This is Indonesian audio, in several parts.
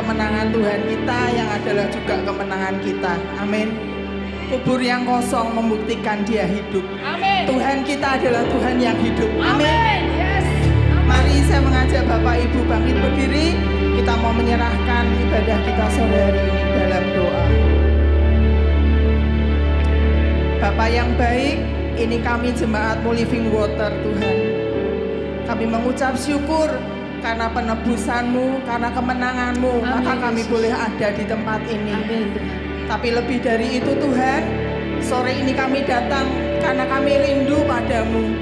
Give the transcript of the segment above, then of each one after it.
kemenangan Tuhan kita yang adalah juga kemenangan kita. Amin. Kubur yang kosong membuktikan Dia hidup. Amin. Tuhan kita adalah Tuhan yang hidup. Amin. Amin. Yes. Mari saya mengajak Bapak Ibu bangkit berdiri. Kita mau menyerahkan ibadah kita sore hari ini dalam doa. Bapa yang baik, ini kami jemaat Living Water Tuhan. Kami mengucap syukur karena penebusan-Mu, karena kemenangan-Mu, maka kami boleh ada di tempat ini. Amin. Tapi lebih dari itu Tuhan, sore ini kami datang karena kami rindu padamu.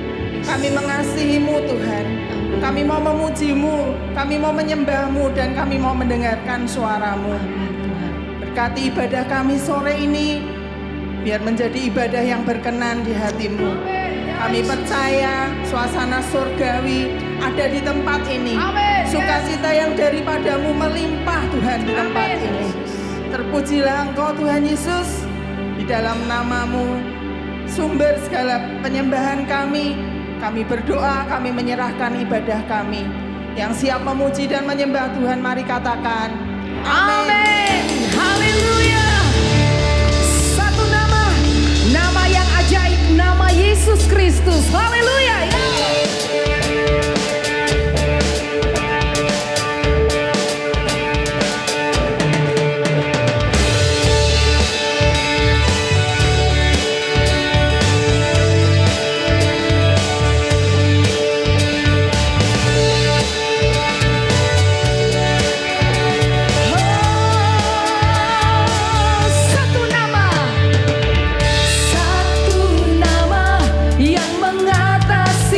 Kami mengasihi-Mu Tuhan. Kami mau memuji-Mu, kami mau menyembah-Mu, dan kami mau mendengarkan suara-Mu. Berkati ibadah kami sore ini, biar menjadi ibadah yang berkenan di hati-Mu. Kami percaya suasana surgawi ada di tempat ini. Sukacita yang daripadamu melimpah Tuhan di tempat ini. Terpujilah Engkau Tuhan Yesus, di dalam nama-Mu sumber segala penyembahan kami. Kami berdoa, kami menyerahkan ibadah kami. Yang siap memuji dan menyembah Tuhan, mari katakan amin. Haleluya. Satu nama, nama yang ajaib, nama Yesus Kristus. Haleluya. Satu nama yang mengatasi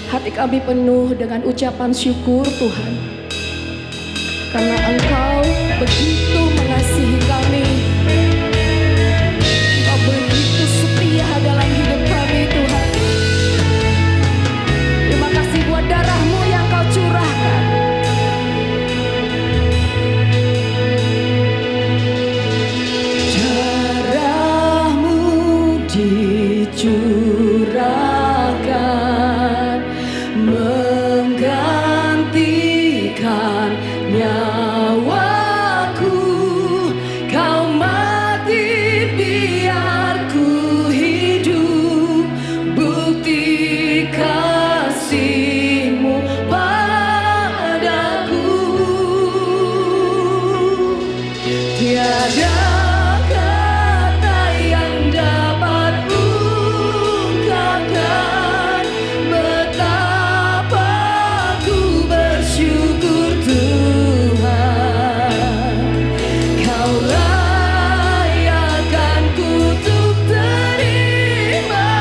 Hati kami penuh dengan ucapan syukur Tuhan, karena Engkau begitu mengasihi kami. Engkau begitu setia dalam hidup kami Tuhan. Terima kasih buat darah-Mu yang Kau curahkan. Darah-Mu dicurahkan menggantikan nyawaku. Kau mati biar ku hidup, bukti kasih-Mu padaku. Tiada kata yang dapat ungkapkan betapa ku bersyukur Tuhan. Kau layakkan kutuk terima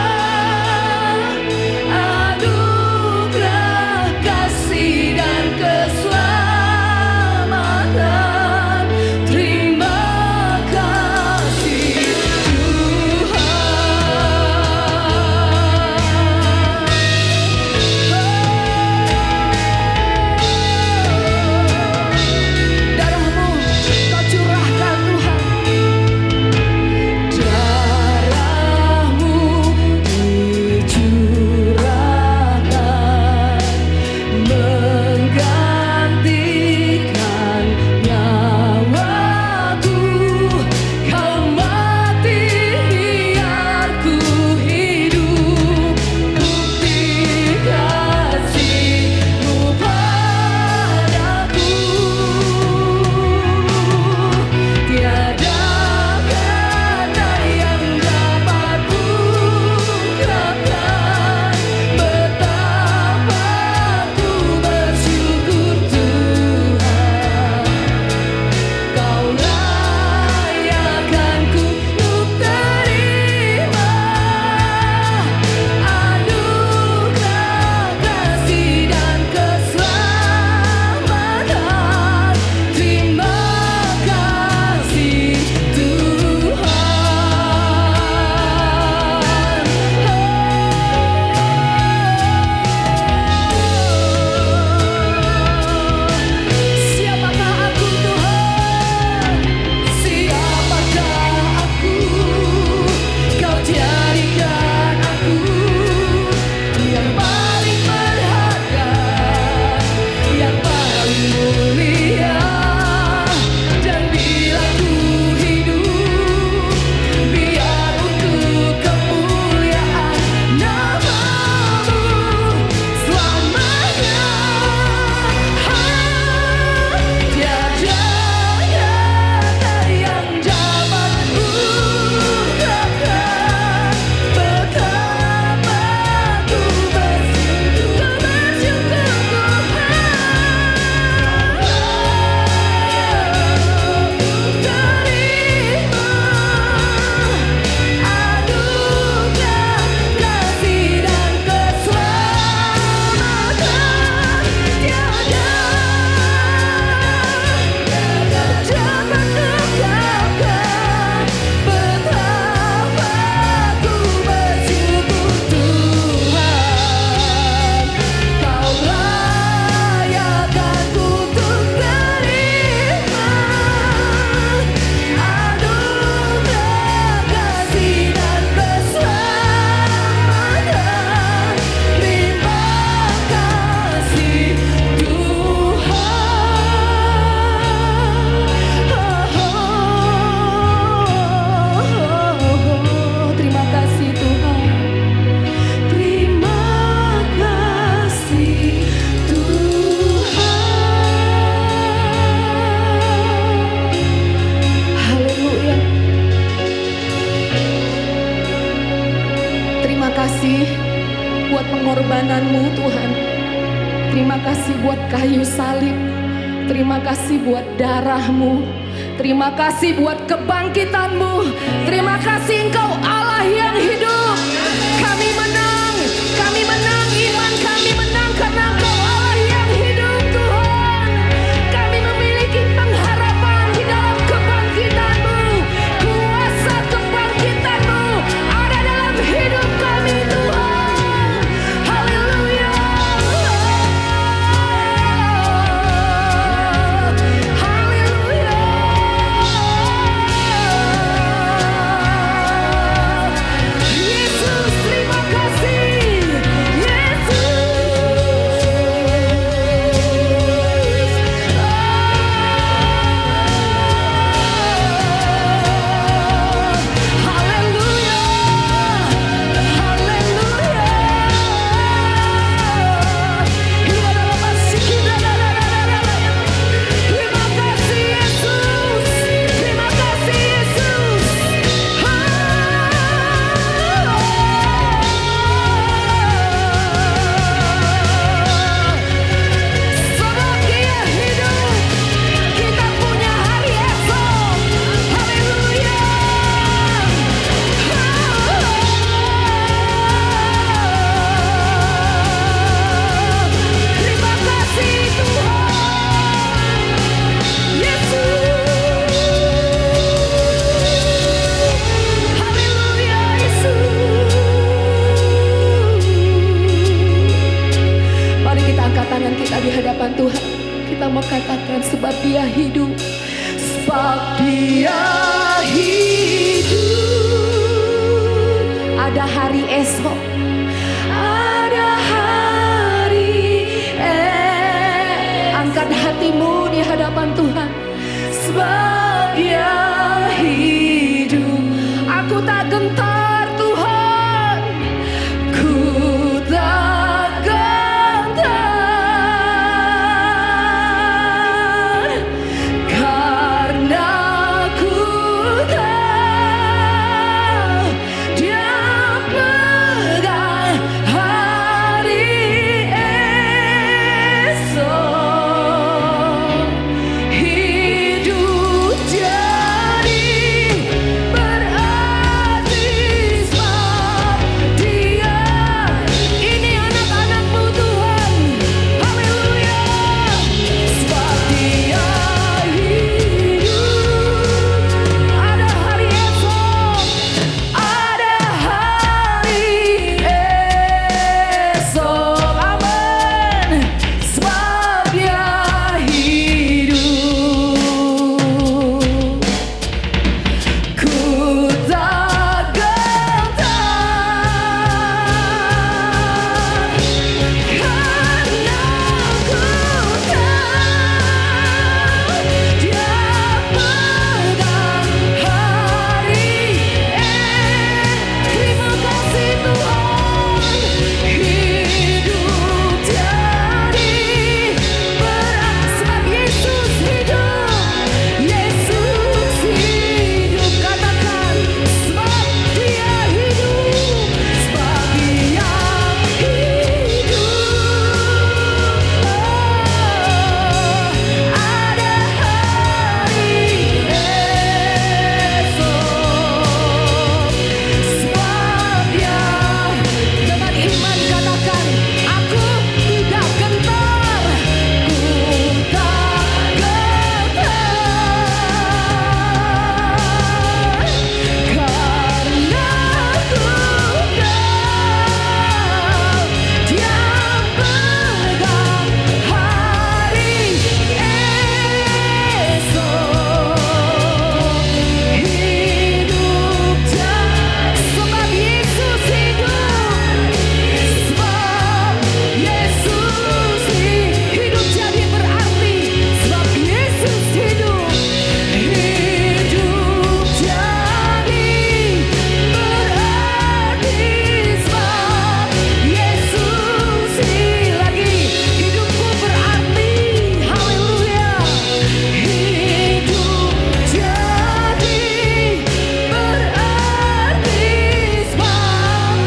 anugerah kasih dan keselamatan. Terima kasih Tuhan. Darah-Mu Kau curahkan Tuhan. Darah-Mu dicurahkan menggantikan nyawaku. Kau mati biar ku hidup, bukti kasih-Mu padaku. Tiada kata yang dapat ungkapkan betapa ku bersyukur Tuhan. Kau layakkan kutuk terima anugerah kasih dan keselamatan. Terima kasih Tuhan. Siapakah aku Tuhan? Siapakah aku? Kau jadikan aku yang paling berharga, yang paling mulia. Dan bila ku hidup, biar untuk kemuliaan nama-Mu selamanya. Tiada kata yang dapat ungkapkan betapa ku bersyukur Tuhan. Kau layakkan kutuk terima anugerah kasih dan keselamatan. Terima kasih Tuhan. Terima kasih Tuhan. Terima kasih Tuhan. Haleluya. Terima kasih buat pengorbanan-Mu Tuhan. Terima kasih buat kayu salib. Terima kasih buat darah-Mu. Terima kasih buat kebangkitan-Mu. Terima kasih Engkau Allah yang hidup. Kami menang, iman kami menang. tangan kita di hadapan Tuhan. Kita mau katakan sebab Dia hidup. Sebab Dia hidup. Ada hari esok. Ada hari angkat hatimu di hadapan Tuhan. Sebab Dia hidup. Aku tak gentar Tuhan. Ku tak gentar. Karena ku tahu Dia pegang hari esok. Hidup jadi berarti sebab Dia. Ini anak-anak-Mu Tuhan. Haleluya. Sebab Dia hidup. Ada hari esok. Ada hari esok. Amin. Sebab Dia hidup. Ku tak gentar. Karena ku tahu Dia pegang hari Terima kasih Tuhan. Hidup jadi berat sebab Yesus hidup. Yesus hidup. Katakan sebab Dia hidup. Sebab Dia hidup. Ada hari esok. Sebab Dia. Dengan iman katakan, aku tidak gentar. Ku tak gentar. Karena ku tahu Dia pegang hari esok. Hidup jadi sebab Yesus hidup. Sebab Yesus hidup jadi berarti sebab Yesus hidup. Hidup jadi berarti sebab Yesus lagi. Hidupku berarti. Haleluya. Hidup jadi berarti sebab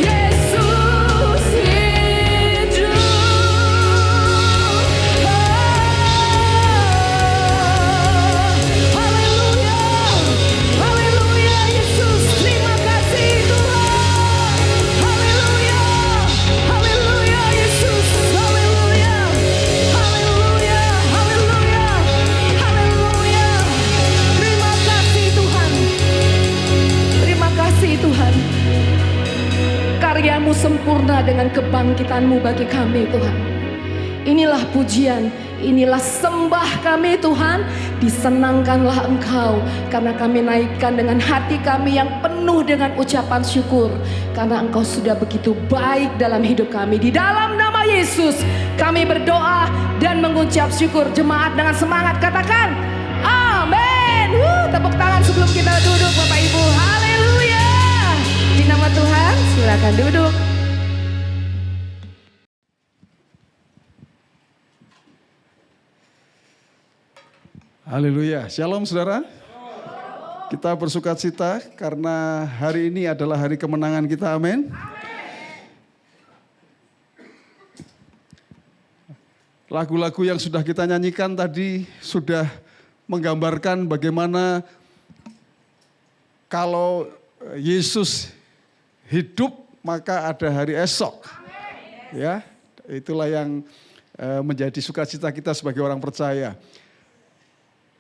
Yesus hidup. Haleluya. Haleluya Yesus. Terima kasih Tuhan. Haleluya. Haleluya Yesus. Haleluya. Haleluya. Haleluya. Haleluya. Terima kasih Tuhan. Terima kasih Tuhan. Karyamu sempurna dengan kebangkitanmu bagi kami Tuhan. Inilah pujian, inilah sembah kami Tuhan. Disenangkanlah Engkau karena kami naikkan dengan hati kami yang penuh dengan ucapan syukur. Karena Engkau sudah begitu baik dalam hidup kami. Di dalam nama Yesus kami berdoa dan mengucap syukur. Jemaat dengan semangat katakan amin. Tepuk tangan sebelum kita duduk Bapak Ibu. Haleluya. Di nama Tuhan silakan duduk. Haleluya. Shalom saudara. Kita bersukacita karena hari ini adalah hari kemenangan kita. Amin. Lagu-lagu yang sudah kita nyanyikan tadi sudah menggambarkan bagaimana kalau Yesus hidup maka ada hari esok. Ya, itulah yang menjadi sukacita kita sebagai orang percaya.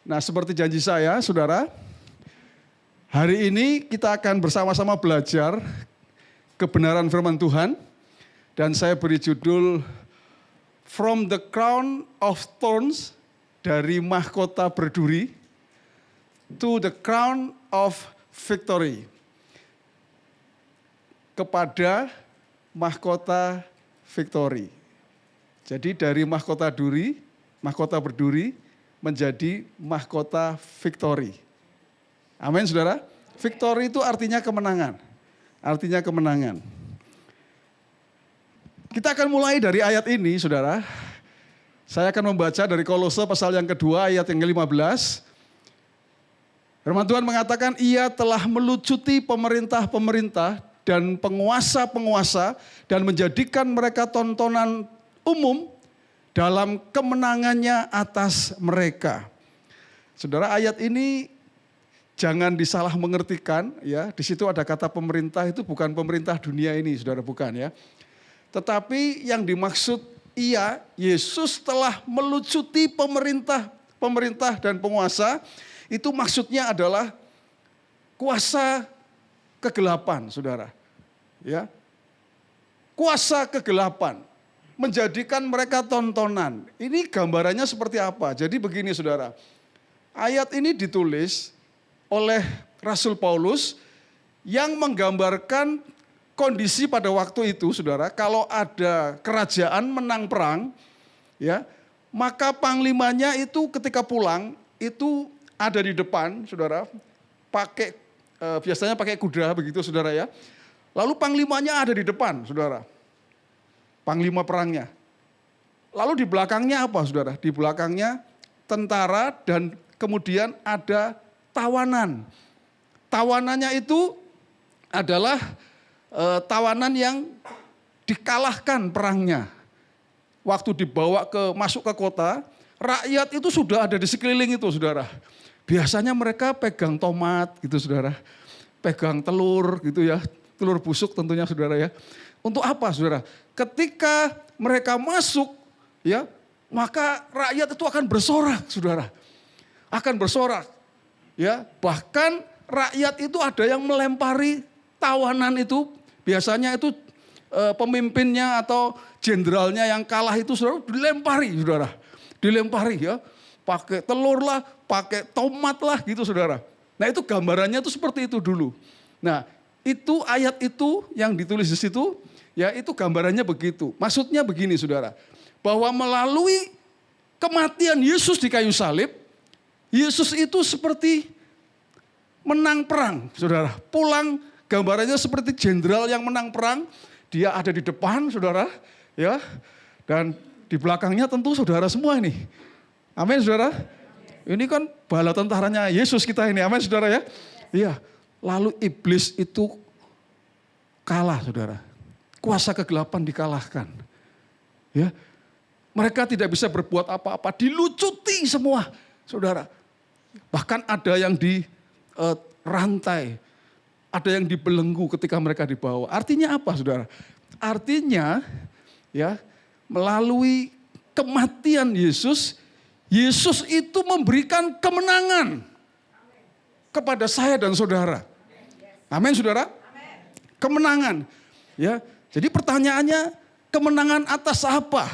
Nah, seperti janji saya, saudara, hari ini kita akan bersama-sama belajar kebenaran firman Tuhan. Dan saya beri judul from the crown of thorns, dari mahkota berduri, to the crown of victory, kepada mahkota victory. Jadi dari mahkota berduri menjadi mahkota victory. Amin, saudara. Victory itu artinya kemenangan. Artinya kemenangan. Kita akan mulai dari ayat ini, saudara. Saya akan membaca dari Kolose pasal yang kedua ayat yang ke-15. Firman Tuhan mengatakan, ia telah melucuti pemerintah-pemerintah dan penguasa-penguasa dan menjadikan mereka tontonan umum dalam kemenangannya atas mereka. Saudara, ayat ini jangan disalah mengertikan, ya. Di situ ada kata pemerintah, itu bukan pemerintah dunia ini, saudara, bukan ya. Tetapi yang dimaksud Yesus telah melucuti pemerintah dan penguasa, itu maksudnya adalah kuasa kegelapan, saudara. Ya, kuasa kegelapan menjadikan mereka tontonan. Ini gambarannya seperti apa? Jadi begini, saudara. Ayat ini ditulis oleh Rasul Paulus yang menggambarkan kondisi pada waktu itu, saudara. Kalau ada kerajaan menang perang, ya, maka panglimanya itu ketika pulang itu ada di depan, saudara. Biasanya pakai kuda begitu, saudara ya. Lalu panglimanya ada di depan, saudara. Panglima perangnya. Lalu di belakangnya apa, saudara? Di belakangnya tentara dan kemudian ada tawanan. Tawanannya itu adalah tawanan yang dikalahkan perangnya. Waktu dibawa masuk ke kota, rakyat itu sudah ada di sekeliling itu, saudara. Biasanya mereka pegang tomat gitu, saudara. Pegang telur gitu ya. Telur busuk tentunya, saudara ya. Untuk apa, saudara? Ketika mereka masuk, ya, maka rakyat itu akan bersorak, saudara. Akan bersorak. Ya, bahkan rakyat itu ada yang melempari tawanan itu. Biasanya itu pemimpinnya atau jenderalnya yang kalah itu, saudara, dilempari, saudara. Dilempari ya. Pakai telur lah, pakai tomat lah gitu, saudara. Nah, itu gambarannya itu seperti itu dulu. Nah, itu ayat itu yang ditulis di situ, ya, itu gambarannya begitu. Maksudnya begini, saudara, bahwa melalui kematian Yesus di kayu salib, Yesus itu seperti menang perang, saudara. Pulang gambarannya seperti jenderal yang menang perang, dia ada di depan, saudara, ya, dan di belakangnya tentu saudara semua ini. Amin, saudara. Ini kan bala tentaranya Yesus kita ini, amin, saudara ya. Iya. Lalu iblis itu kalah, saudara. Kuasa kegelapan dikalahkan. Ya. Mereka tidak bisa berbuat apa-apa, dilucuti semua, saudara. Bahkan ada yang di rantai, ada yang dibelenggu ketika mereka dibawa. Artinya apa, saudara? Artinya, ya, melalui kematian Yesus, Yesus itu memberikan kemenangan kepada saya dan saudara. Amin, saudara? Kemenangan. Ya, jadi pertanyaannya, kemenangan atas apa?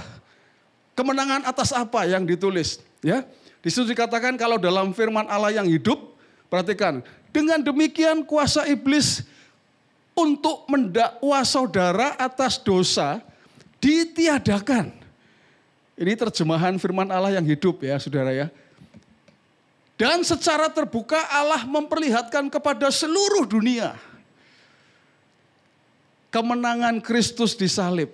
Kemenangan atas apa yang ditulis? Ya, di situ dikatakan kalau dalam firman Allah yang hidup, perhatikan, dengan demikian kuasa iblis untuk mendakwa saudara atas dosa ditiadakan. Ini terjemahan firman Allah yang hidup ya, saudara ya. Dan secara terbuka Allah memperlihatkan kepada seluruh dunia kemenangan Kristus di salib,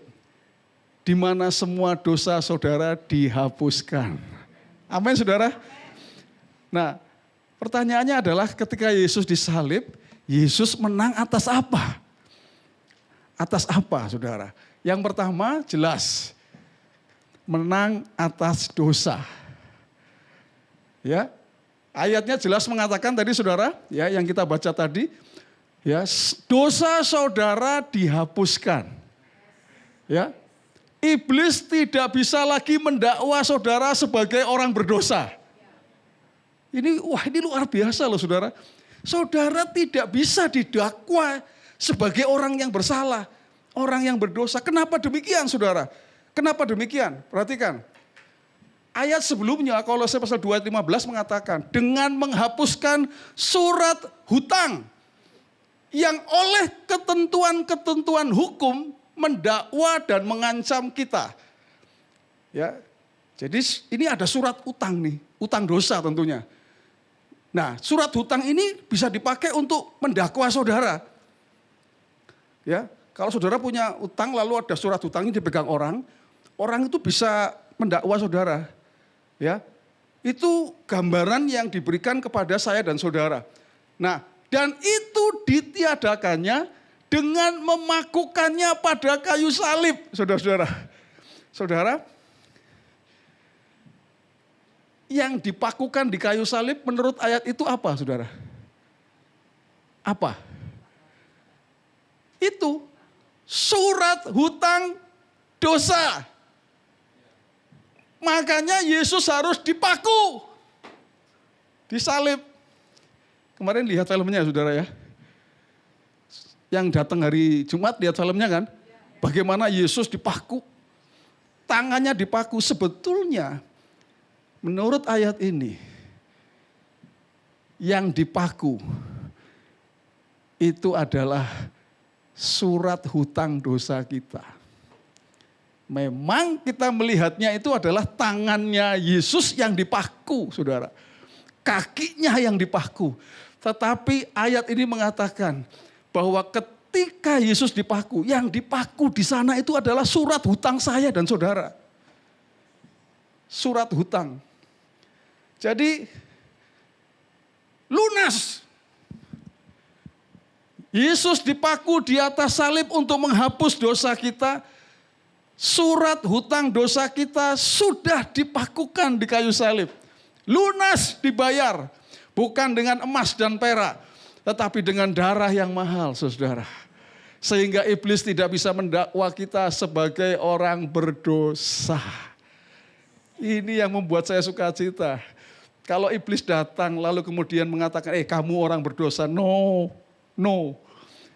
di mana semua dosa saudara dihapuskan. Amin, saudara. Nah, pertanyaannya adalah ketika Yesus disalib, Yesus menang atas apa? Atas apa, saudara? Yang pertama jelas, menang atas dosa. Ya, ayatnya jelas mengatakan tadi, saudara, ya, yang kita baca tadi, ya, dosa saudara dihapuskan. Ya, iblis tidak bisa lagi mendakwa saudara sebagai orang berdosa. Ini luar biasa loh, saudara. Saudara tidak bisa didakwa sebagai orang yang bersalah, orang yang berdosa. Kenapa demikian, saudara? Kenapa demikian? Perhatikan. Ayat sebelumnya, Kolose pasal 2 ayat 15 mengatakan, dengan menghapuskan surat hutang yang oleh ketentuan-ketentuan hukum mendakwa dan mengancam kita. Ya, jadi ini ada surat utang nih, utang dosa tentunya. Nah, surat hutang ini bisa dipakai untuk mendakwa saudara. Ya, kalau saudara punya utang lalu ada surat hutangnya dipegang orang itu bisa mendakwa saudara. Ya, itu gambaran yang diberikan kepada saya dan saudara. Nah, dan itu ditiadakannya dengan memakukannya pada kayu salib, saudara-saudara. Saudara, yang dipakukan di kayu salib menurut ayat itu apa, saudara? Apa? Itu surat hutang dosa. Makanya Yesus harus dipaku, disalib. Kemarin lihat filmnya, saudara ya. Yang datang hari Jumat lihat filmnya kan? Bagaimana Yesus dipaku. Tangannya dipaku. Sebetulnya menurut ayat ini, yang dipaku itu adalah surat hutang dosa kita. Memang kita melihatnya itu adalah tangannya Yesus yang dipaku, saudara. Kakinya yang dipaku. Tetapi ayat ini mengatakan bahwa ketika Yesus dipaku, yang dipaku di sana itu adalah surat hutang saya dan saudara. Surat hutang. Jadi lunas. Yesus dipaku di atas salib untuk menghapus dosa kita. Surat hutang dosa kita sudah dipakukan di kayu salib. Lunas dibayar. Bukan dengan emas dan perak. Tetapi dengan darah yang mahal, saudara. Sehingga iblis tidak bisa mendakwa kita sebagai orang berdosa. Ini yang membuat saya sukacita. Kalau iblis datang lalu kemudian mengatakan, kamu orang berdosa. No.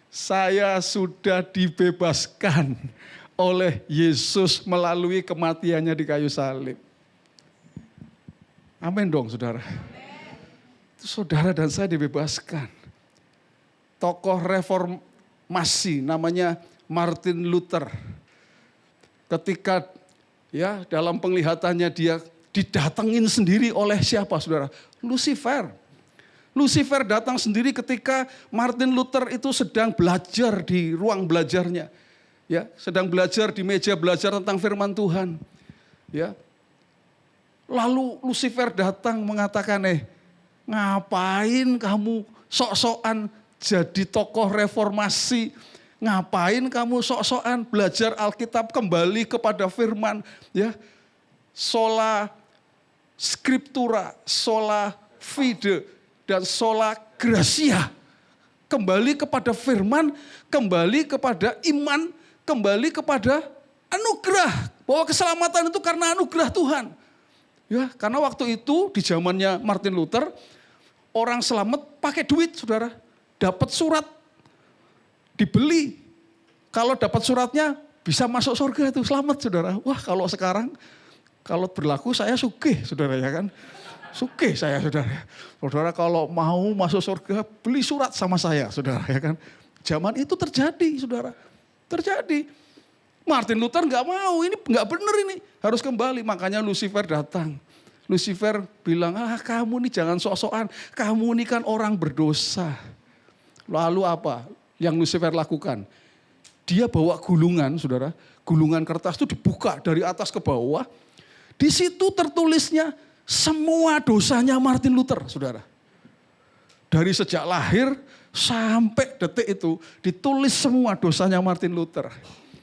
Saya sudah dibebaskan oleh Yesus melalui kematiannya di kayu salib. Amin dong, saudara. Saudara dan saya dibebaskan. Tokoh reformasi namanya Martin Luther. Ketika ya dalam penglihatannya dia didatengin sendiri oleh siapa, saudara? Lucifer. Lucifer datang sendiri ketika Martin Luther itu sedang belajar di ruang belajarnya. Ya, sedang belajar di meja belajar tentang firman Tuhan. Ya. Lalu Lucifer datang mengatakan, ngapain kamu sok-sokan jadi tokoh reformasi? Ngapain kamu sok-sokan belajar Alkitab kembali kepada firman? Ya, sola scriptura, sola fide, dan sola gratia. Kembali kepada firman, kembali kepada iman, kembali kepada anugerah. Bahwa keselamatan itu karena anugerah Tuhan. Ya, karena waktu itu di zamannya Martin Luther, orang selamat pakai duit, saudara. Dapat surat, dibeli. Kalau dapat suratnya bisa masuk surga itu, selamat, saudara. Wah, kalau sekarang, kalau berlaku saya sugih, saudara, ya kan. Sugih saya, saudara. Saudara kalau mau masuk surga, beli surat sama saya, saudara, ya kan. Zaman itu terjadi, saudara. Terjadi. Martin Luther nggak mau, ini nggak benar ini. Harus kembali, makanya Lucifer datang. Lucifer bilang, kamu nih jangan sok-sokan, kamu ini kan orang berdosa. Lalu apa yang Lucifer lakukan? Dia bawa gulungan, saudara. Gulungan kertas itu dibuka dari atas ke bawah. Di situ tertulisnya semua dosanya Martin Luther, saudara. Dari sejak lahir sampai detik itu ditulis semua dosanya Martin Luther.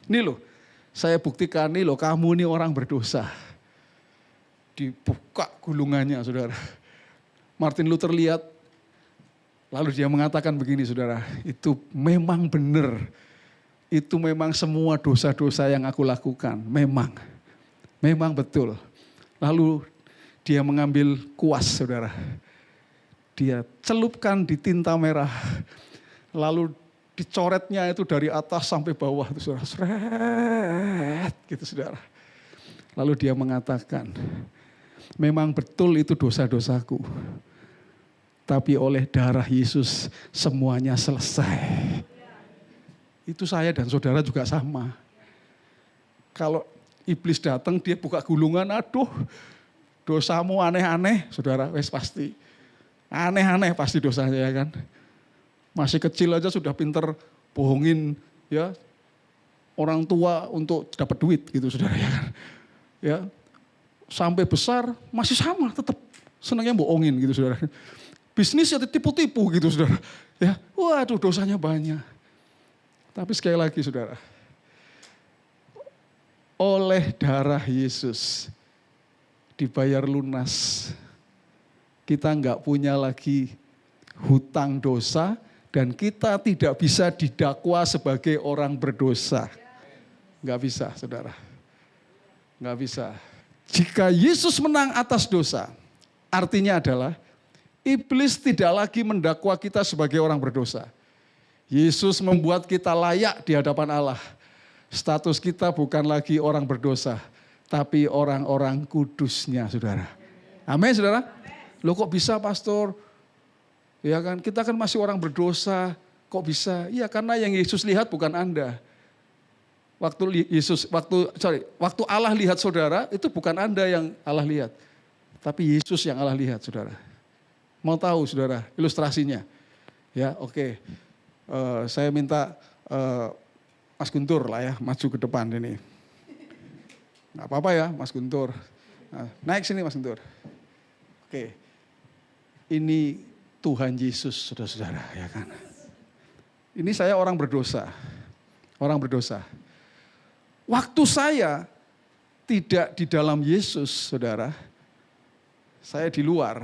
Ini loh, saya buktikan nih loh, kamu ini orang berdosa. Dibuka gulungannya, saudara. Martin Luther lihat, lalu dia mengatakan begini, saudara, itu memang benar. Itu memang semua dosa-dosa yang aku lakukan, memang betul. Lalu dia mengambil kuas, saudara. Dia celupkan di tinta merah, lalu dicoretnya itu dari atas sampai bawah, itu saudara. Seret, gitu saudara. Lalu dia mengatakan, memang betul itu dosa-dosaku. Tapi oleh darah Yesus semuanya selesai. Itu saya dan saudara juga sama. Kalau iblis datang dia buka gulungan, aduh dosamu aneh-aneh, saudara, wes pasti. Aneh-aneh pasti dosanya ya kan. Masih kecil aja sudah pinter bohongin ya orang tua untuk dapat duit gitu saudara ya kan. Ya, sampai besar masih sama tetap senangnya bohongin gitu saudara. Bisnis ya tipu-tipu gitu saudara. Ya, waduh dosanya banyak. Tapi sekali lagi saudara, oleh darah Yesus dibayar lunas. Kita enggak punya lagi hutang dosa dan kita tidak bisa didakwa sebagai orang berdosa. Enggak bisa saudara. Enggak bisa. Jika Yesus menang atas dosa, artinya adalah iblis tidak lagi mendakwa kita sebagai orang berdosa. Yesus membuat kita layak di hadapan Allah. Status kita bukan lagi orang berdosa, tapi orang-orang kudusnya, saudara. Amin, saudara? Loh kok bisa, pastor? Ya kan, kita kan masih orang berdosa, kok bisa? Iya, karena yang Yesus lihat bukan Anda. Waktu Allah lihat saudara, itu bukan Anda yang Allah lihat, tapi Yesus yang Allah lihat, saudara. Mau tahu, saudara, ilustrasinya? Ya, oke. Saya minta Mas Guntur lah ya, maju ke depan ini. Nggak apa-apa ya, Mas Guntur. Nah, naik sini Mas Guntur. Oke, ini Tuhan Yesus, saudara-saudara, ya kan. Ini saya orang berdosa, Waktu saya tidak di dalam Yesus, saudara, saya di luar.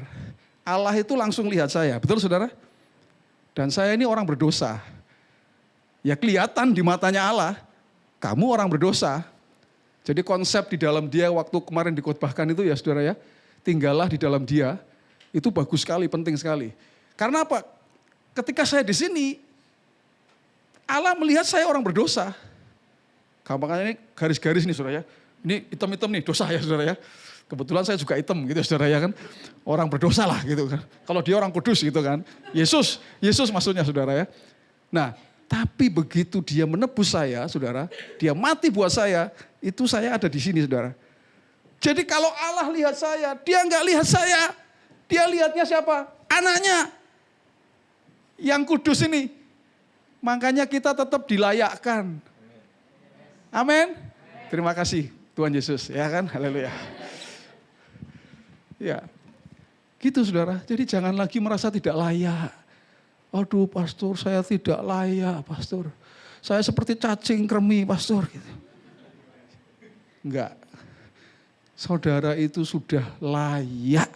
Allah itu langsung lihat saya, betul saudara? Dan saya ini orang berdosa. Ya kelihatan di matanya Allah, kamu orang berdosa. Jadi konsep di dalam dia waktu kemarin dikhotbahkan itu ya saudara ya, tinggallah di dalam dia, itu bagus sekali, penting sekali. Karena apa? Ketika saya di sini, Allah melihat saya orang berdosa. Gampangnya ini garis-garis nih saudara ya, ini hitam-hitam nih dosa ya saudara ya. Kebetulan saya juga hitam gitu saudara ya kan. Orang berdosa lah gitu kan. Kalau dia orang kudus gitu kan. Yesus maksudnya saudara ya. Nah, tapi begitu dia menebus saya saudara, dia mati buat saya, itu saya ada di sini saudara. Jadi kalau Allah lihat saya, dia enggak lihat saya. Dia lihatnya siapa? Anaknya. Yang kudus ini. Makanya kita tetap dilayakkan. Amin. Terima kasih Tuhan Yesus ya kan. Haleluya. Ya, gitu saudara. Jadi jangan lagi merasa tidak layak. Aduh pastor, saya tidak layak pastor. Saya seperti cacing kremi pastor. Gitu. Enggak. Saudara itu sudah layak.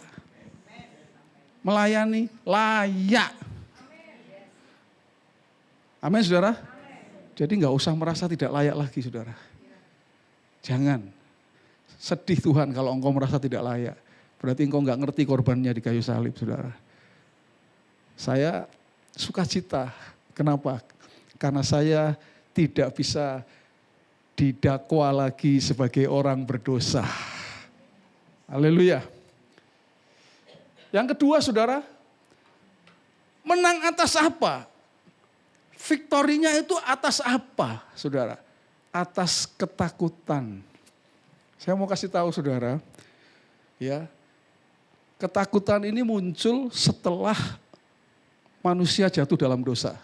Melayani, layak. Amin saudara. Jadi enggak usah merasa tidak layak lagi saudara. Jangan. Sedih Tuhan kalau engkau merasa tidak layak. Berarti engkau enggak ngerti korbannya di kayu salib, saudara. Saya sukacita. Kenapa? Karena saya tidak bisa didakwa lagi sebagai orang berdosa. Haleluya. Yang kedua, saudara, menang atas apa? Victorinya itu atas apa, saudara? Atas ketakutan. Saya mau kasih tahu, saudara, ya. Ketakutan ini muncul setelah manusia jatuh dalam dosa.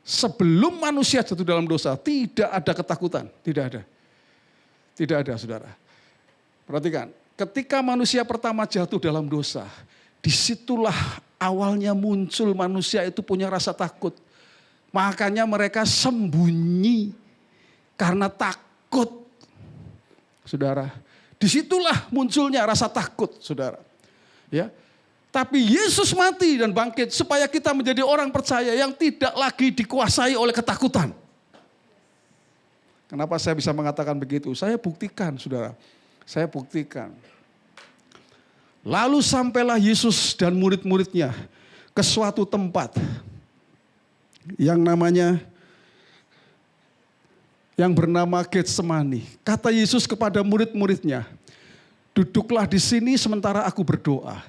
Sebelum manusia jatuh dalam dosa, tidak ada ketakutan. Tidak ada. Tidak ada, saudara. Perhatikan, ketika manusia pertama jatuh dalam dosa, disitulah awalnya muncul manusia itu punya rasa takut. Makanya mereka sembunyi karena takut. Saudara, disitulah munculnya rasa takut, saudara. Ya, tapi Yesus mati dan bangkit supaya kita menjadi orang percaya yang tidak lagi dikuasai oleh ketakutan. Kenapa saya bisa mengatakan begitu? Saya buktikan, saudara. Saya buktikan. Lalu sampailah Yesus dan murid-muridnya ke suatu tempat yang bernama Getsemani. Kata Yesus kepada murid-muridnya, Duduklah di sini sementara aku berdoa.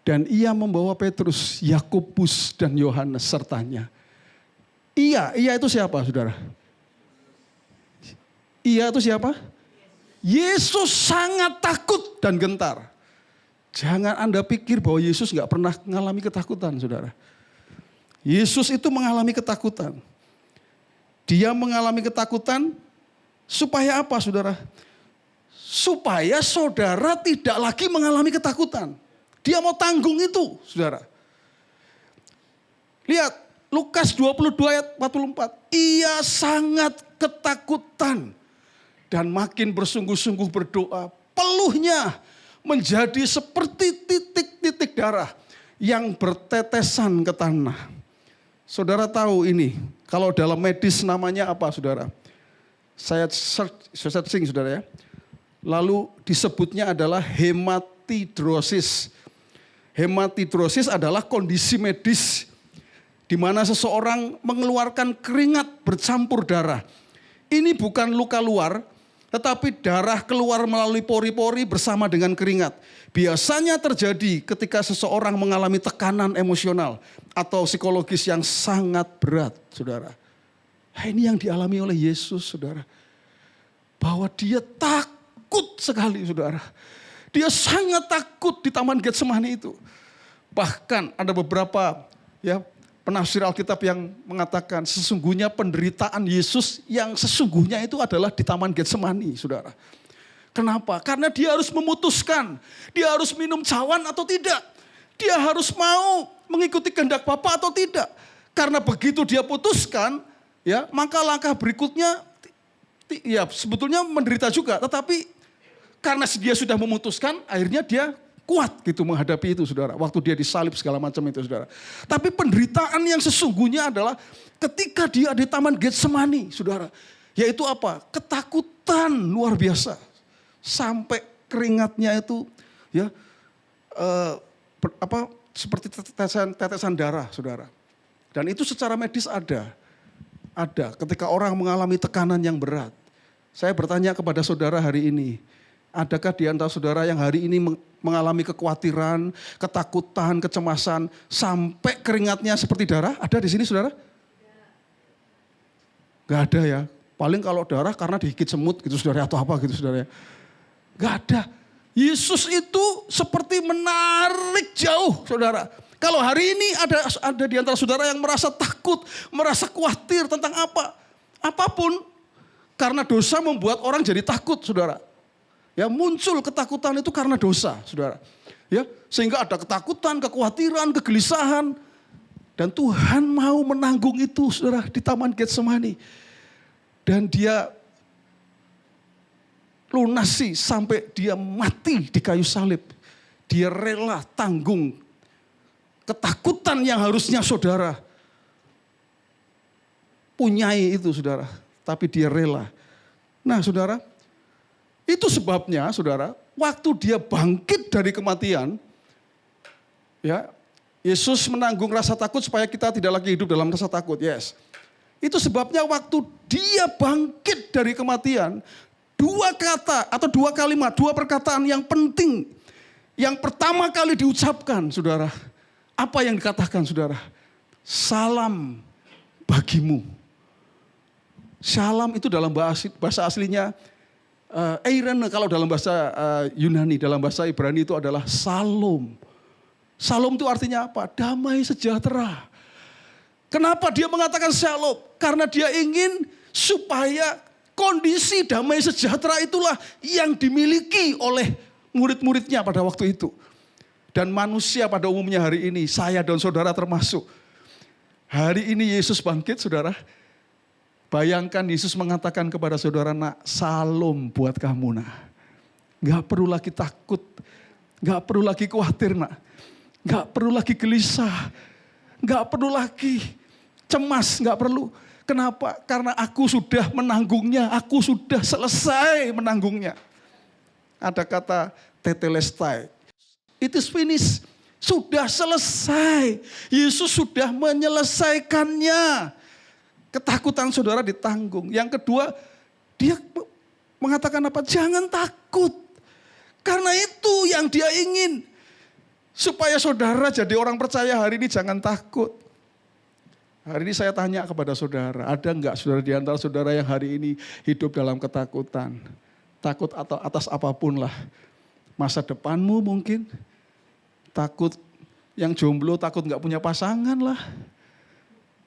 Dan ia membawa Petrus, Yakobus, dan Yohanes sertanya. Ia itu siapa, saudara? Ia itu siapa? Yesus sangat takut dan gentar. Jangan Anda pikir bahwa Yesus nggak pernah mengalami ketakutan, saudara. Yesus itu mengalami ketakutan. Dia mengalami ketakutan supaya apa, saudara? Supaya saudara tidak lagi mengalami ketakutan. Dia mau tanggung itu, saudara. Lihat, Lukas 22 ayat 44. Ia sangat ketakutan dan makin bersungguh-sungguh berdoa. Peluhnya menjadi seperti titik-titik darah yang bertetesan ke tanah. Saudara tahu ini, kalau dalam medis namanya apa, saudara? Saya searching, saudara ya. Lalu disebutnya adalah hematidrosis. Hematidrosis adalah kondisi medis di mana seseorang mengeluarkan keringat bercampur darah. Ini bukan luka luar, tetapi darah keluar melalui pori-pori bersama dengan keringat. Biasanya terjadi ketika seseorang mengalami tekanan emosional atau psikologis yang sangat berat, saudara. Ini yang dialami oleh Yesus, saudara. Bahwa dia takut sekali, saudara. Dia sangat takut di Taman Getsemani itu. Bahkan ada beberapa penafsir Alkitab yang mengatakan sesungguhnya penderitaan Yesus yang sesungguhnya itu adalah di Taman Getsemani, saudara. Kenapa? Karena dia harus memutuskan, dia harus minum cawan atau tidak. Dia harus mau mengikuti kehendak Bapa atau tidak. Karena begitu dia putuskan, maka langkah berikutnya sebetulnya menderita juga, tetapi karena dia sudah memutuskan, akhirnya dia kuat gitu menghadapi itu, saudara. Waktu dia disalib segala macam itu, saudara. Tapi penderitaan yang sesungguhnya adalah ketika dia di Taman Getsemani, saudara. Yaitu apa? Ketakutan luar biasa. Sampai keringatnya itu seperti tetesan darah, saudara. Dan itu secara medis ada ketika orang mengalami tekanan yang berat. Saya bertanya kepada saudara hari ini, adakah di antara saudara yang hari ini mengalami kekhawatiran, ketakutan, kecemasan, sampai keringatnya seperti darah? Ada di sini, saudara? Gak ada ya. Paling kalau darah karena digigit semut gitu, saudara, atau apa gitu, saudara. Gak ada. Yesus itu seperti menarik jauh, saudara. Kalau hari ini ada di antara saudara yang merasa takut, merasa khawatir tentang apapun, karena dosa membuat orang jadi takut, saudara. Muncul ketakutan itu karena dosa, saudara. Sehingga ada ketakutan, kekhawatiran, kegelisahan. Dan Tuhan mau menanggung itu, saudara, di Taman Getsemani. Dan dia lunasi sampai dia mati di kayu salib. Dia rela tanggung ketakutan yang harusnya saudara punyai itu, saudara. Tapi dia rela. Nah, saudara, itu sebabnya, saudara, waktu dia bangkit dari kematian, Yesus menanggung rasa takut supaya kita tidak lagi hidup dalam rasa takut. Yes. Itu sebabnya waktu dia bangkit dari kematian, dua kata atau dua kalimat, dua perkataan yang penting. Yang pertama kali diucapkan, saudara. Apa yang dikatakan, saudara? Salam bagimu. Salam itu dalam bahasa aslinya, Eirene kalau dalam bahasa Yunani, dalam bahasa Ibrani itu adalah Salom. Salom itu artinya apa? Damai sejahtera. Kenapa dia mengatakan Shalom? Karena dia ingin supaya kondisi damai sejahtera itulah yang dimiliki oleh murid-muridnya pada waktu itu. Dan manusia pada umumnya hari ini, saya dan saudara termasuk. Hari ini Yesus bangkit, saudara. Bayangkan Yesus mengatakan kepada saudara, nak, salam buat kamu, nak. Gak perlu lagi takut, gak perlu lagi khawatir, nak. Gak perlu lagi gelisah, gak perlu lagi cemas, gak perlu. Kenapa? Karena aku sudah menanggungnya, aku sudah selesai menanggungnya. Ada kata tetelestai, it is finished, sudah selesai. Yesus sudah menyelesaikannya. Ketakutan saudara ditanggung. Yang kedua, dia mengatakan apa? Jangan takut. Karena itu yang dia ingin. Supaya saudara jadi orang percaya hari ini jangan takut. Hari ini saya tanya kepada saudara, ada enggak saudara di antara saudara yang hari ini hidup dalam ketakutan? Takut atau atas apapun lah. Masa depanmu mungkin. Takut yang jomblo, takut enggak punya pasangan lah.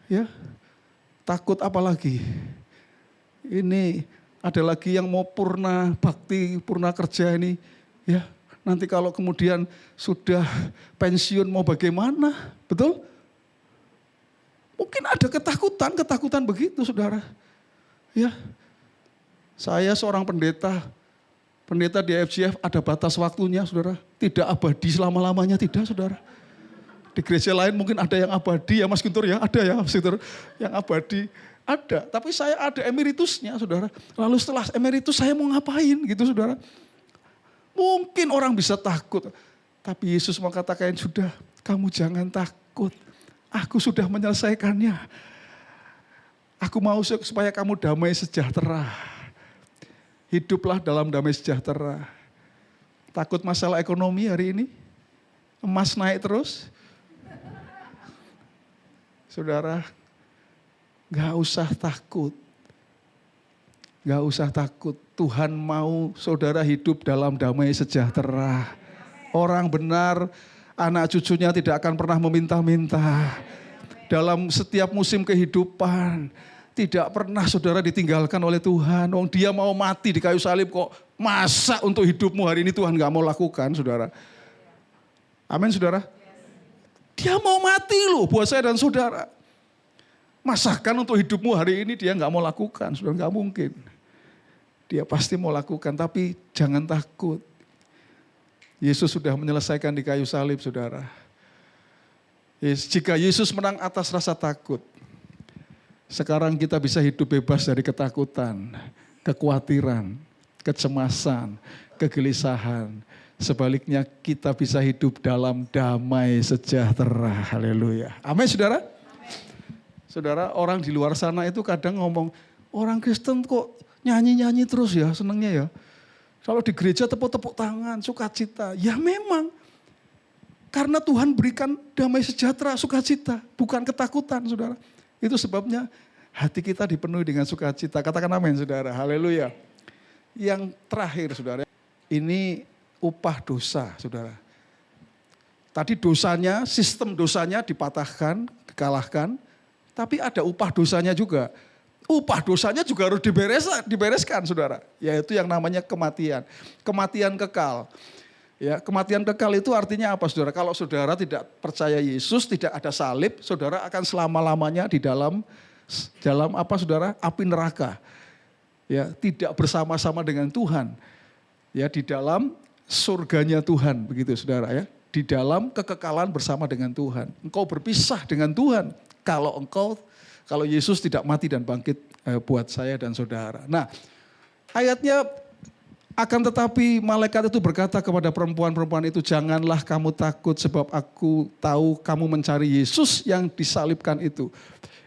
Ya, takut apa lagi? Ini ada lagi yang mau purna bakti, purna kerja ini. Ya, nanti kalau kemudian sudah pensiun mau bagaimana? Betul? Mungkin ada ketakutan begitu saudara. Ya, saya seorang pendeta di FGF ada batas waktunya saudara. Tidak abadi selama-lamanya, tidak saudara. Di gereja lain mungkin ada yang abadi ya Mas Guntur ya, ada ya Mas Guntur yang abadi. Ada, tapi saya ada emeritusnya saudara. Lalu setelah emeritus saya mau ngapain gitu saudara. Mungkin orang bisa takut. Tapi Yesus mengatakan sudah kamu jangan takut. Aku sudah menyelesaikannya. Aku mau supaya kamu damai sejahtera. Hiduplah dalam damai sejahtera. Takut masalah ekonomi hari ini? Emas naik terus? Saudara, gak usah takut. Gak usah takut. Tuhan mau saudara hidup dalam damai sejahtera. Orang benar, anak cucunya tidak akan pernah meminta-minta. Dalam setiap musim kehidupan, tidak pernah saudara ditinggalkan oleh Tuhan. Wong dia mau mati di kayu salib kok, masa untuk hidupmu hari ini Tuhan gak mau lakukan saudara. Amin saudara. Dia mau mati loh buat saya dan saudara. Masakan untuk hidupmu hari ini dia gak mau lakukan, saudara, gak mungkin. Dia pasti mau lakukan, tapi jangan takut. Yesus sudah menyelesaikan di kayu salib, saudara. Jika Yesus menang atas rasa takut, sekarang kita bisa hidup bebas dari ketakutan, kekhawatiran, kecemasan, kegelisahan. Sebaliknya kita bisa hidup dalam damai sejahtera. Haleluya. Amin saudara. Saudara, orang di luar sana itu kadang ngomong, orang Kristen kok nyanyi-nyanyi terus ya, senengnya ya. Kalau di gereja tepuk-tepuk tangan, sukacita. Ya memang, karena Tuhan berikan damai sejahtera, sukacita, bukan ketakutan saudara. Itu sebabnya hati kita dipenuhi dengan sukacita. Katakan amin saudara, haleluya. Yang terakhir saudara, ini upah dosa saudara. Tadi dosanya, sistem dosanya dipatahkan, dikalahkan. Tapi ada upah dosanya juga. Upah dosanya juga harus dibereskan saudara. Yaitu yang namanya kematian. Kematian kekal. Ya, kematian kekal itu artinya apa saudara? Kalau saudara tidak percaya Yesus, tidak ada salib, saudara akan selama-lamanya di dalam apa saudara? Api neraka. Ya, tidak bersama-sama dengan Tuhan. Ya, di dalam surganya Tuhan, begitu saudara ya. Di dalam kekekalan bersama dengan Tuhan. Engkau berpisah dengan Tuhan kalau Yesus tidak mati dan bangkit buat saya dan saudara. Nah, ayatnya akan tetapi malaikat itu berkata kepada perempuan-perempuan itu, janganlah kamu takut sebab aku tahu kamu mencari Yesus yang disalibkan itu.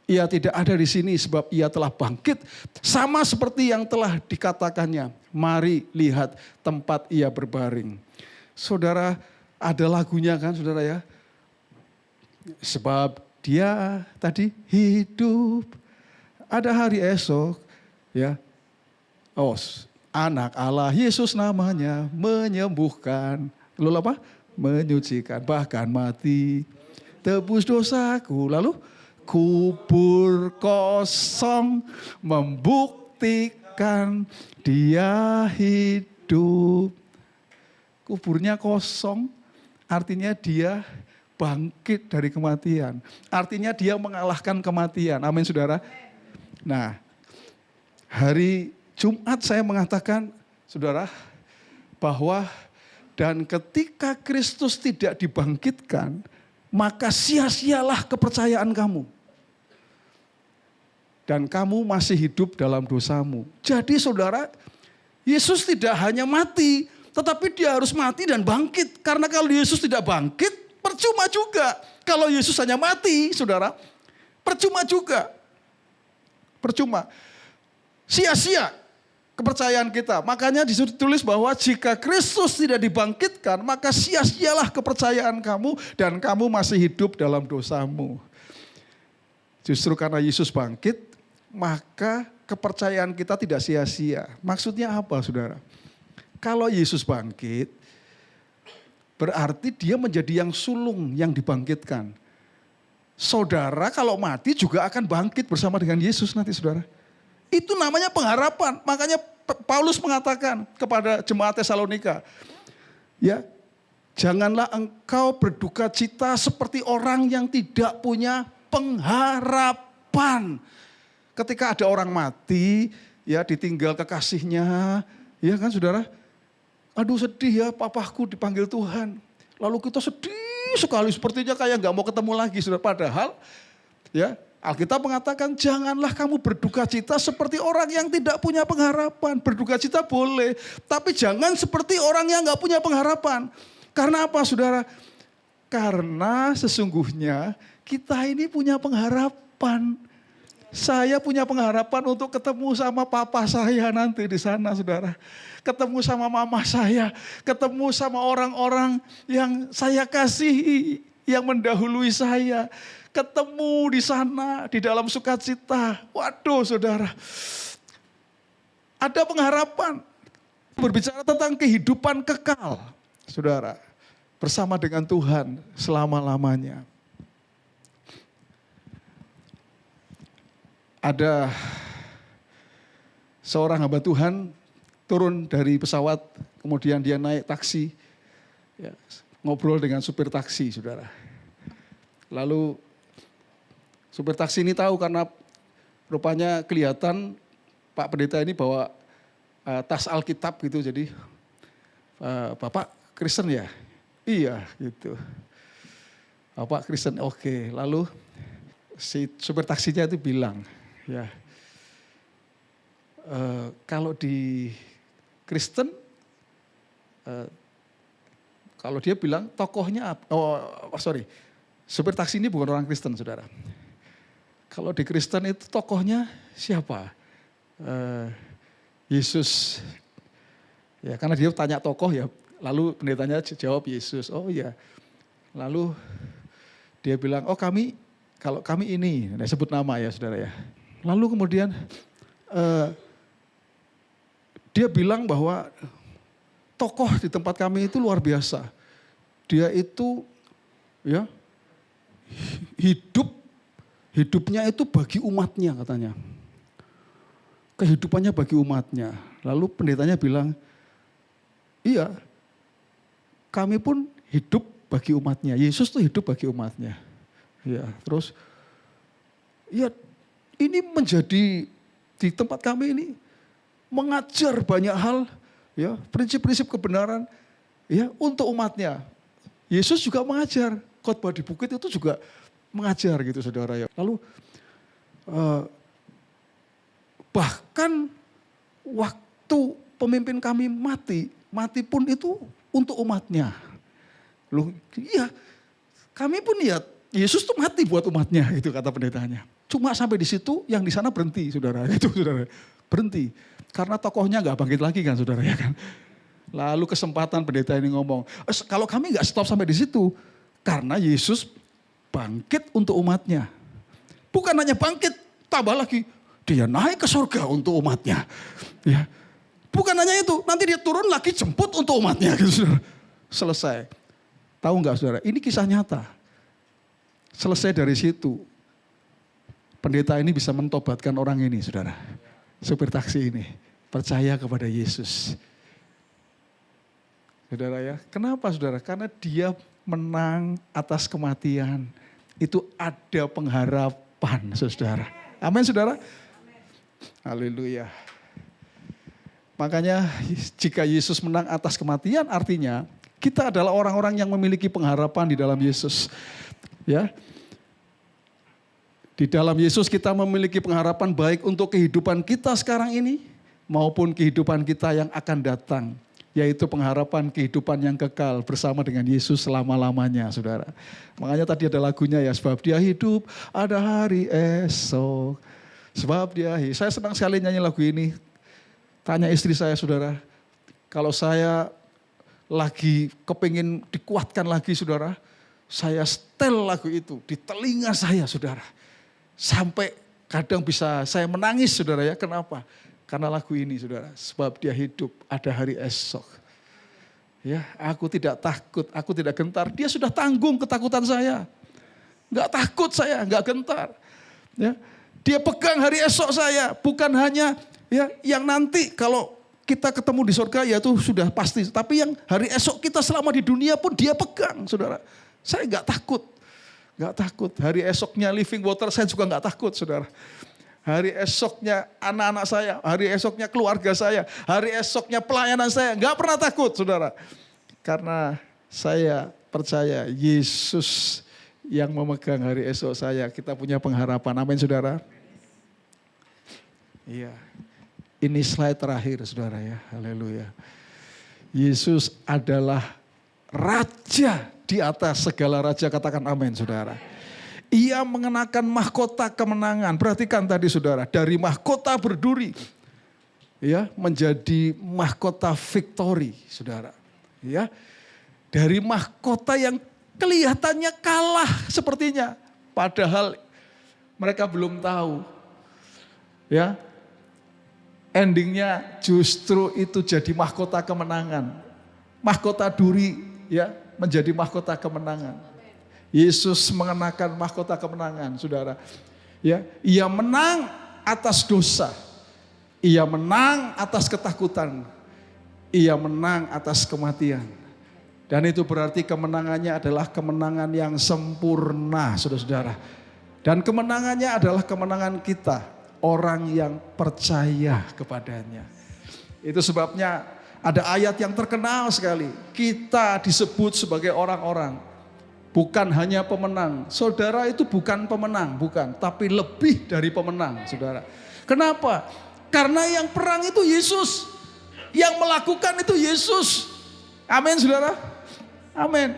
Ia tidak ada di sini sebab ia telah bangkit sama seperti yang telah dikatakannya. Mari lihat tempat ia berbaring. Saudara, ada lagunya kan saudara ya. Sebab dia tadi hidup, ada hari esok, ya. Oh, anak Allah, Yesus namanya, menyembuhkan, lalu apa? Menyucikan, bahkan mati, tebus dosaku, lalu kubur kosong, membuktikan dia hidup. Kuburnya kosong, artinya dia bangkit dari kematian. Artinya dia mengalahkan kematian. Amin saudara. Nah, hari Jumat saya mengatakan saudara bahwa dan ketika Kristus tidak dibangkitkan, maka sia-sialah kepercayaan kamu. Dan kamu masih hidup dalam dosamu. Jadi saudara, Yesus tidak hanya mati, tetapi dia harus mati dan bangkit. Karena kalau Yesus tidak bangkit, percuma juga. Kalau Yesus hanya mati, saudara, percuma juga. Percuma. Sia-sia. kepercayaan kita. Makanya ditulis bahwa jika Kristus tidak dibangkitkan, maka sia-sialah kepercayaan kamu dan kamu masih hidup dalam dosamu. Justru karena Yesus bangkit, maka kepercayaan kita tidak sia-sia. Maksudnya apa, saudara? Kalau Yesus bangkit, berarti dia menjadi yang sulung yang dibangkitkan. Saudara kalau mati juga akan bangkit bersama dengan Yesus nanti, saudara. Itu namanya pengharapan. Makanya Paulus mengatakan kepada jemaat Tesalonika, ya, janganlah engkau berduka cita seperti orang yang tidak punya pengharapan. Ketika ada orang mati, ya, ditinggal kekasihnya, ya kan, saudara? Aduh sedih ya, papaku dipanggil Tuhan. Lalu kita sedih sekali, sepertinya kayak nggak mau ketemu lagi, saudara. Padahal, ya, Alkitab mengatakan janganlah kamu berduka cita seperti orang yang tidak punya pengharapan. Berduka cita boleh, tapi jangan seperti orang yang nggak punya pengharapan. Karena apa, saudara? Karena sesungguhnya kita ini punya pengharapan. Saya punya pengharapan untuk ketemu sama papa saya nanti di sana, saudara. Ketemu sama mama saya, ketemu sama orang-orang yang saya kasihi, yang mendahului saya. Ketemu di sana, di dalam sukacita. Waduh, saudara. Ada pengharapan. Berbicara tentang kehidupan kekal, saudara. Bersama dengan Tuhan selama-lamanya. Ada seorang hamba Tuhan turun dari pesawat, kemudian dia naik taksi, ya, ngobrol dengan supir taksi, saudara. Lalu supir taksi ini tahu karena rupanya kelihatan Pak Pendeta ini bawa tas Alkitab gitu, jadi Bapak Kristen ya? Iya gitu. Bapak Kristen, oke. Lalu si supir taksinya itu bilang, ya, kalau di Kristen, kalau dia bilang tokohnya, supir taksi ini bukan orang Kristen, saudara. Kalau di Kristen itu tokohnya siapa? Yesus. Ya, karena dia tanya tokoh ya, lalu pendetanya jawab Yesus. Oh iya. Lalu dia bilang, oh kalau kami ini, dia sebut nama ya, saudara ya. Lalu kemudian dia bilang bahwa tokoh di tempat kami itu luar biasa. Dia itu ya hidupnya itu bagi umatnya katanya. Kehidupannya bagi umatnya. Lalu pendetanya bilang, iya, kami pun hidup bagi umatnya. Yesus tuh hidup bagi umatnya. Ya, terus, ya ini menjadi di tempat kami ini mengajar banyak hal, ya prinsip-prinsip kebenaran, ya untuk umatnya. Yesus juga mengajar, khotbah di bukit itu juga mengajar gitu, saudara ya. Lalu bahkan waktu pemimpin kami mati pun itu untuk umatnya. Loh, iya, kami pun ya Yesus tuh mati buat umatnya, itu kata pendetanya. Cuma sampai di situ, yang di sana berhenti, saudara. Itu, saudara, berhenti. Karena tokohnya nggak bangkit lagi kan, saudara ya kan. Lalu kesempatan pendeta ini ngomong, kalau kami nggak stop sampai di situ, karena Yesus bangkit untuk umatnya. Bukan hanya bangkit, tambah lagi, dia naik ke surga untuk umatnya. Ya, bukan hanya itu, nanti dia turun lagi jemput untuk umatnya, gitu, saudara. Selesai. Tahu nggak, saudara? Ini kisah nyata. Selesai dari situ, pendeta ini bisa mentobatkan orang ini, saudara. Supir taksi ini percaya kepada Yesus. Saudara ya, kenapa, saudara? Karena dia menang atas kematian. Itu ada pengharapan, saudara. Amin, saudara. Haleluya. Makanya jika Yesus menang atas kematian, artinya kita adalah orang-orang yang memiliki pengharapan di dalam Yesus. Ya. Di dalam Yesus kita memiliki pengharapan baik untuk kehidupan kita sekarang ini maupun kehidupan kita yang akan datang. Yaitu pengharapan kehidupan yang kekal bersama dengan Yesus selama-lamanya, saudara. Makanya tadi ada lagunya ya, sebab dia hidup ada hari esok. Sebab dia hidup. Saya senang sekali nyanyi lagu ini. Tanya istri saya, saudara. Kalau saya lagi kepingin dikuatkan lagi, saudara, saya setel lagu itu di telinga saya, saudara. Sampai kadang bisa saya menangis, saudara ya. Kenapa? Karena lagu ini, saudara. Sebab dia hidup, ada hari esok. Ya, aku tidak takut, aku tidak gentar. Dia sudah tanggung ketakutan saya. Enggak takut saya, enggak gentar. Ya, dia pegang hari esok saya, bukan hanya ya yang nanti kalau kita ketemu di surga ya itu sudah pasti. Tapi yang hari esok kita selama di dunia pun dia pegang, saudara. Saya enggak takut, enggak takut. Hari esoknya Living Water saya juga enggak takut, saudara. Hari esoknya anak-anak saya, hari esoknya keluarga saya, hari esoknya pelayanan saya, enggak pernah takut, saudara. Karena saya percaya Yesus yang memegang hari esok saya. Kita punya pengharapan, amin saudara. Iya, ini slide terakhir saudara ya, haleluya. Yesus adalah Raja di atas segala raja, katakan amin saudara. Ia mengenakan mahkota kemenangan, perhatikan tadi saudara, dari mahkota berduri ya menjadi mahkota victory saudara. Ya, dari mahkota yang kelihatannya kalah sepertinya, padahal mereka belum tahu. Ya, endingnya justru itu jadi mahkota kemenangan. Mahkota duri ya menjadi mahkota kemenangan. Yesus mengenakan mahkota kemenangan, saudara. Ya, ia menang atas dosa. Ia menang atas ketakutan. Ia menang atas kematian. Dan itu berarti kemenangannya adalah kemenangan yang sempurna, saudara-saudara. Dan kemenangannya adalah kemenangan kita, orang yang percaya kepadanya. Itu sebabnya ada ayat yang terkenal sekali. Kita disebut sebagai orang-orang, bukan hanya pemenang. Saudara itu bukan pemenang, bukan. Tapi lebih dari pemenang, saudara. Kenapa? Karena yang perang itu Yesus. Yang melakukan itu Yesus. Amin, saudara. Amin.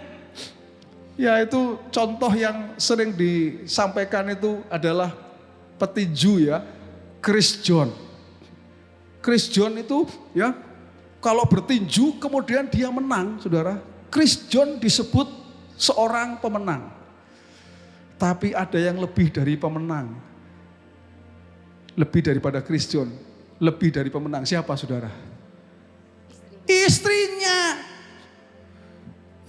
Ya, itu contoh yang sering disampaikan itu adalah petinju ya, Chris John. Chris John itu ya, kalau bertinju kemudian dia menang, saudara. Chris John disebut seorang pemenang. Tapi ada yang lebih dari pemenang. Lebih daripada Chris John. Lebih dari pemenang. Siapa, saudara? Istrinya.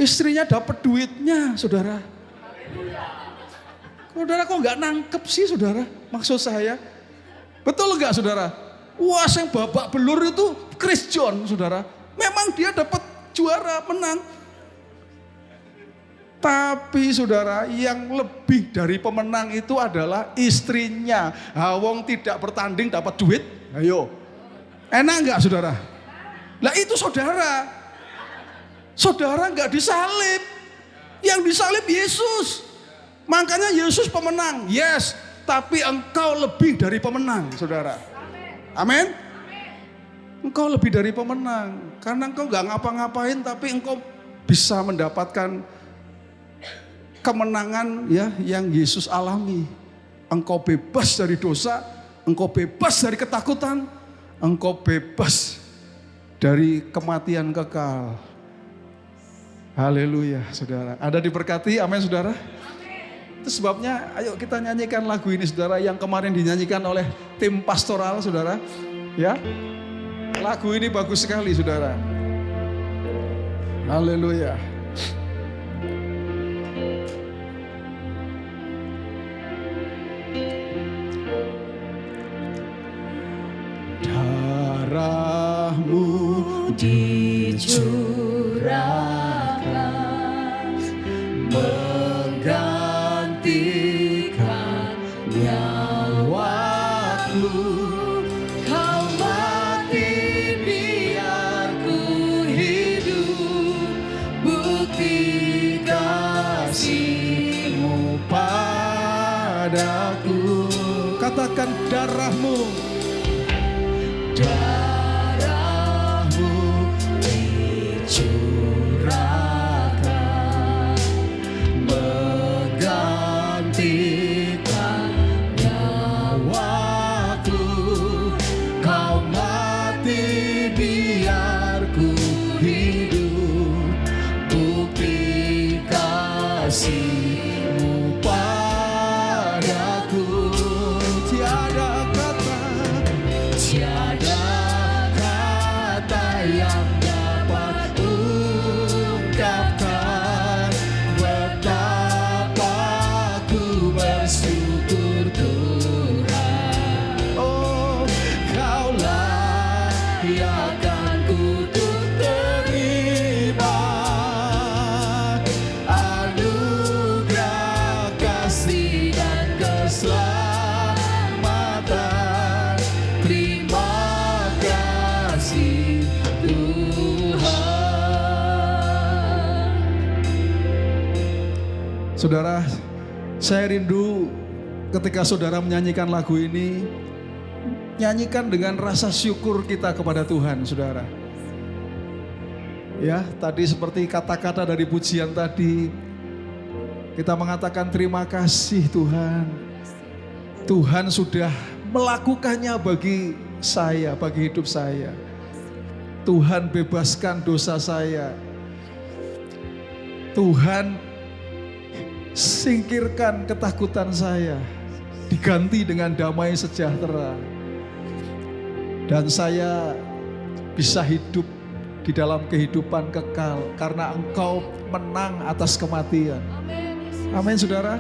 Istrinya dapat duitnya, saudara. Saudara kok nggak nangkep sih, saudara? Maksud saya, betul nggak, saudara? Wah, yang babak belur itu Chris John, saudara. Memang dia dapat juara, menang. Tapi saudara, yang lebih dari pemenang itu adalah istrinya. Wong tidak bertanding dapat duit, ayo. Enak nggak, saudara? Lah itu saudara. Saudara nggak disalib. Yang disalib Yesus. Makanya Yesus pemenang. Yes, tapi engkau lebih dari pemenang, saudara. Amin. Engkau lebih dari pemenang. Karena engkau nggak ngapa-ngapain, tapi engkau bisa mendapatkan kemenangan ya yang Yesus alami. Engkau bebas dari dosa, engkau bebas dari ketakutan, engkau bebas dari kematian kekal. Haleluya, saudara. Ada diberkati, amin, saudara. Itu sebabnya ayo kita nyanyikan lagu ini, saudara, yang kemarin dinyanyikan oleh tim pastoral, saudara. Ya, lagu ini bagus sekali, saudara. Haleluya. Darahmu dicurahkan menggantikan nyawaku. Kau mati biar ku hidup, bukti kasih-Mu padaku. Katakan darahmu. Darahmu dicurahkan menggantikan nyawaku. Kau mati Saudara, saya rindu ketika saudara menyanyikan lagu ini, nyanyikan dengan rasa syukur kita kepada Tuhan, saudara. Ya, tadi seperti kata-kata dari pujian tadi, kita mengatakan terima kasih Tuhan. Tuhan sudah melakukannya bagi saya, bagi hidup saya. Tuhan bebaskan dosa saya. Tuhan singkirkan ketakutan saya. Diganti dengan damai sejahtera. Dan saya bisa hidup di dalam kehidupan kekal karena Engkau menang atas kematian. Amin, saudara.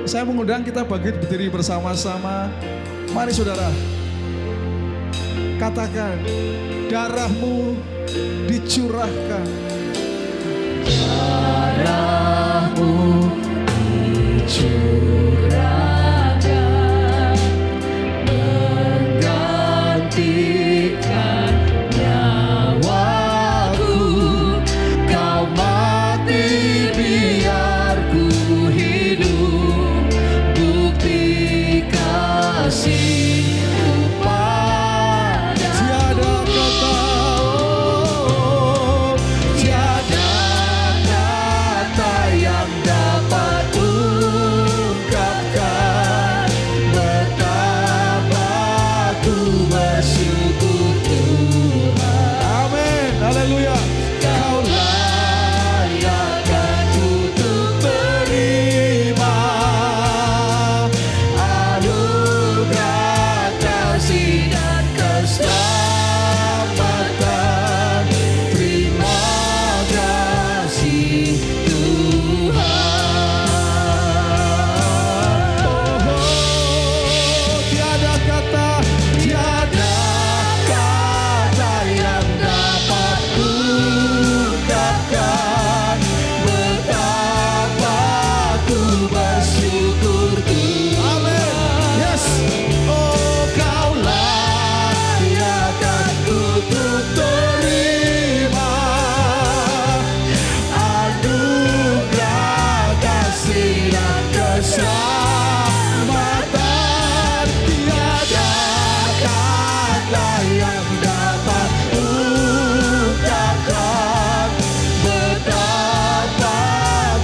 Saya mengundang kita bangkit berdiri bersama-sama. Mari saudara, katakan, darah-Mu dicurahkan. Darah-Mu dicurahkan, menggantikan nyawaku. Kau mati biar ku hidup, bukti kasih-Mu pada Tiada kata, tiada kata yang dapat ungkapkan betapa ku bersyukur Tuhan. amin, haleluya. Kau layakkan untuk terima anugerah kasih dan keselamatan. Terima kasih Tuhan. Tiada kata, Tiada kata yang dapat ungkapkan betapa ku bersyukur Tuhan. amin, yes. Oh, Kau layakkan untuk terima anugerah kasih dan keselamatan. Tiada kata yang dapat ungkapkan betapa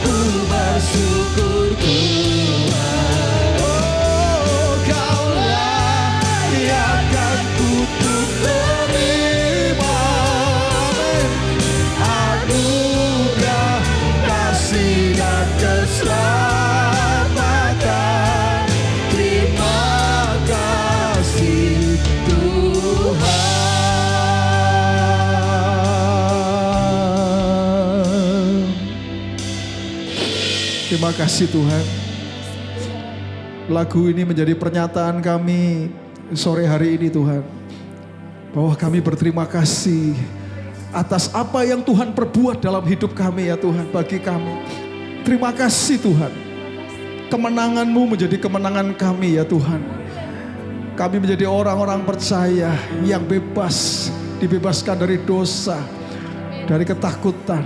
ku bersyukur Tuhan. Oh, Kau layakkan untuk terima anugerah kasih dan keselamatan. Terima kasih Tuhan. Terima kasih Tuhan. Lagu ini menjadi pernyataan kami sore hari ini Tuhan. Bahwa kami berterima kasih atas apa yang Tuhan perbuat dalam hidup kami ya Tuhan, bagi kami. Terima kasih Tuhan. Kemenangan-Mu menjadi kemenangan kami ya Tuhan. Kami menjadi orang-orang percaya yang bebas, dibebaskan dari dosa, dari ketakutan,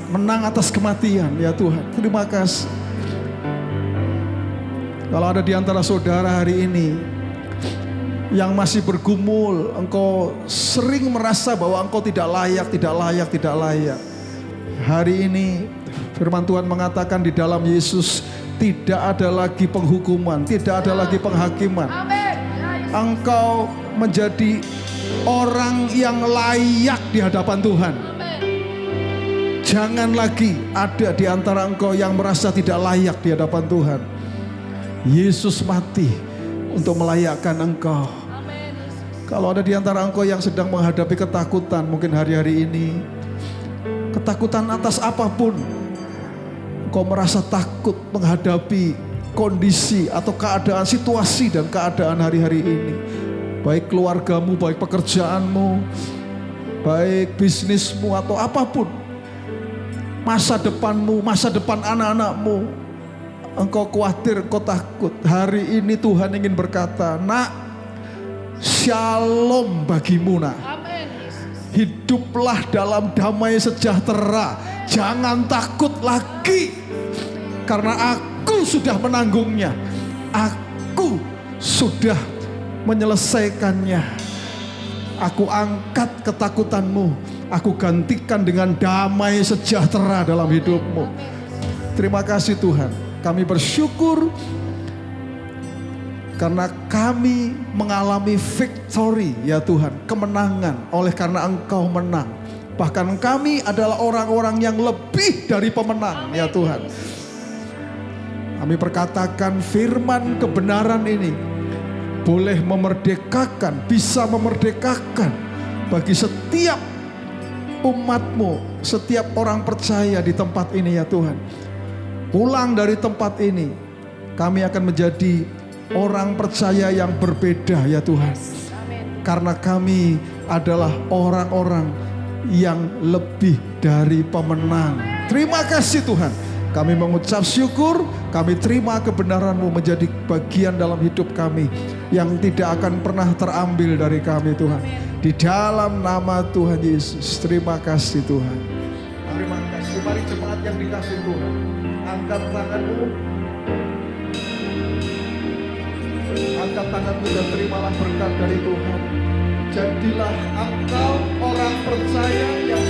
menang atas kematian ya Tuhan. Terima kasih. Kalau ada di antara saudara hari ini yang masih bergumul, engkau sering merasa bahwa engkau tidak layak, tidak layak, tidak layak. Hari ini firman Tuhan mengatakan di dalam Yesus tidak ada lagi penghukuman, tidak ada lagi penghakiman. Engkau menjadi orang yang layak di hadapan Tuhan. Jangan lagi ada di antara engkau yang merasa tidak layak di hadapan Tuhan. Yesus mati untuk melayakkan engkau. Kalau ada di antara engkau yang sedang menghadapi ketakutan mungkin hari-hari ini, ketakutan atas apapun, engkau merasa takut menghadapi kondisi atau keadaan, situasi dan keadaan hari-hari ini, baik keluargamu, baik pekerjaanmu, baik bisnismu atau apapun, masa depanmu, masa depan anak-anakmu, engkau khawatir, engkau takut. Hari ini Tuhan ingin berkata, nak, shalom bagimu nak. Hiduplah dalam damai sejahtera. Jangan takut lagi. Karena aku sudah menanggungnya. Aku sudah menyelesaikannya. Aku angkat ketakutanmu. Aku gantikan dengan damai sejahtera dalam hidupmu. Terima kasih Tuhan. Kami bersyukur karena kami mengalami victory ya Tuhan. Kemenangan oleh karena Engkau menang. Bahkan kami adalah orang-orang yang lebih dari pemenang ya Tuhan. Kami perkatakan firman kebenaran ini boleh memerdekakan, bisa memerdekakan bagi setiap umat-Mu, setiap orang percaya di tempat ini ya Tuhan. Pulang dari tempat ini, kami akan menjadi orang percaya yang berbeda ya Tuhan. Karena kami adalah orang-orang yang lebih dari pemenang. Terima kasih Tuhan. Kami mengucap syukur, kami terima kebenaran-Mu menjadi bagian dalam hidup kami yang tidak akan pernah terambil dari kami Tuhan. Di dalam nama Tuhan Yesus, terima kasih Tuhan. Terima kasih. Mari jemaat yang dikasih Tuhan, angkat tanganmu. Angkat tanganmu dan terimalah berkat dari Tuhan. Jadilah engkau orang percaya yang